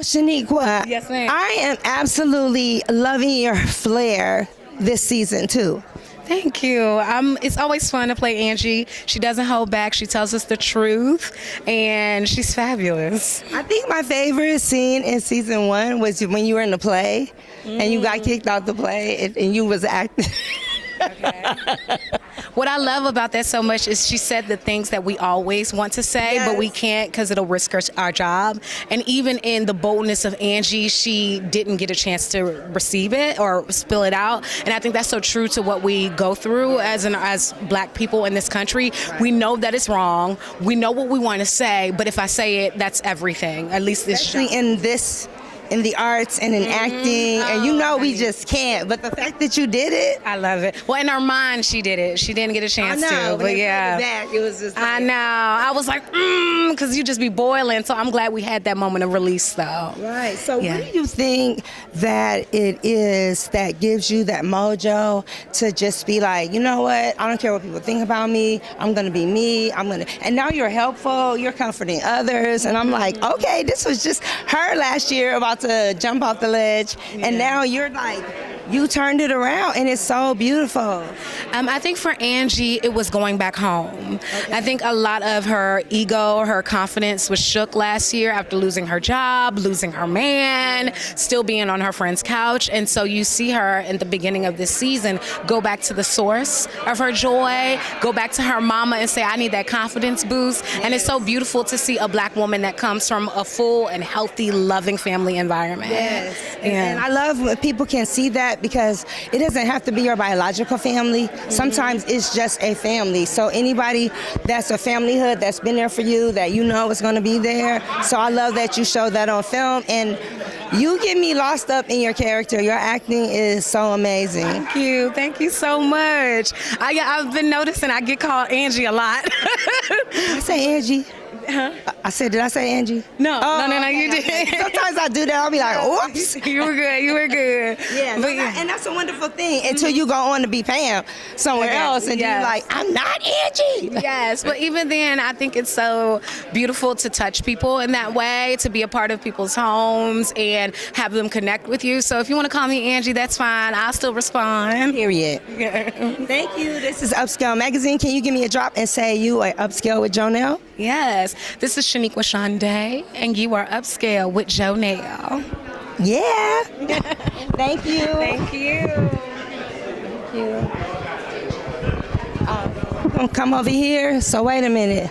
Shoniqua, Yes, ma'am. I am absolutely loving your flair this season too. Thank you. It's always fun to play Angie. She doesn't hold back. She tells us the truth, and she's fabulous. I think my favorite scene in season 1 was when you were in the play and you got kicked out the play and you was acting. Okay. What I love about that so much is she said the things that we always want to say, but we can't because it'll risk our job. And even in the boldness of Angie, she didn't get a chance to receive it or spill it out. And I think that's so true to what we go through as Black people in this country. Right. We know that it's wrong. We know what we want to say, but if I say it, that's everything. At least this Especially in the arts and in acting, and we just can't. But the fact that you did it, I love it. Well, in her mind, she did it. She didn't get a chance to, but yeah. Back, it was just like, I know. I was like, because you just be boiling. So I'm glad we had that moment of release, though. Right. So what do you think that it is that gives you that mojo to just be like, you know what? I don't care what people think about me. I'm gonna be me. And now you're helpful. You're comforting others. And I'm like, okay, this was just her last year about to jump off the ledge, and now you're like, you turned it around, and it's so beautiful. I think for Angie, it was going back home. Okay. I think a lot of her ego, her confidence was shook last year after losing her job, losing her man, still being on her friend's couch. And so you see her in the beginning of this season go back to the source of her joy, go back to her mama and say, I need that confidence boost. Yes. And it's so beautiful to see a Black woman that comes from a full and healthy, loving family environment. Yes. And I love when people can see that, because it doesn't have to be your biological family. Sometimes it's just a family. So anybody that's a familyhood that's been there for you, that you know is going to be there. So I love that you showed that on film, and you get me lost up in your character. Your acting is so amazing. Thank you so much. I've been noticing I get called Angie a lot. I say Angie. Huh? I said, did I say Angie? No, no, you did. Sometimes I do that. I'll be like, oops. You were good. Yeah, and that's a wonderful thing until you go on to be Pam somewhere else, and you're like, I'm not Angie. Yes, but even then, I think it's so beautiful to touch people in that way, to be a part of people's homes and have them connect with you. So if you want to call me Angie, that's fine. I'll still respond. Period. Yeah. Thank you. This is Upscale Magazine. Can you give me a drop and say you are Upscale with Jonelle? Yes. This is Shoniqua Shandai, and you are Upscale with Jonelle. Yeah. Thank you. Thank you. I'm gonna come over here. So wait a minute.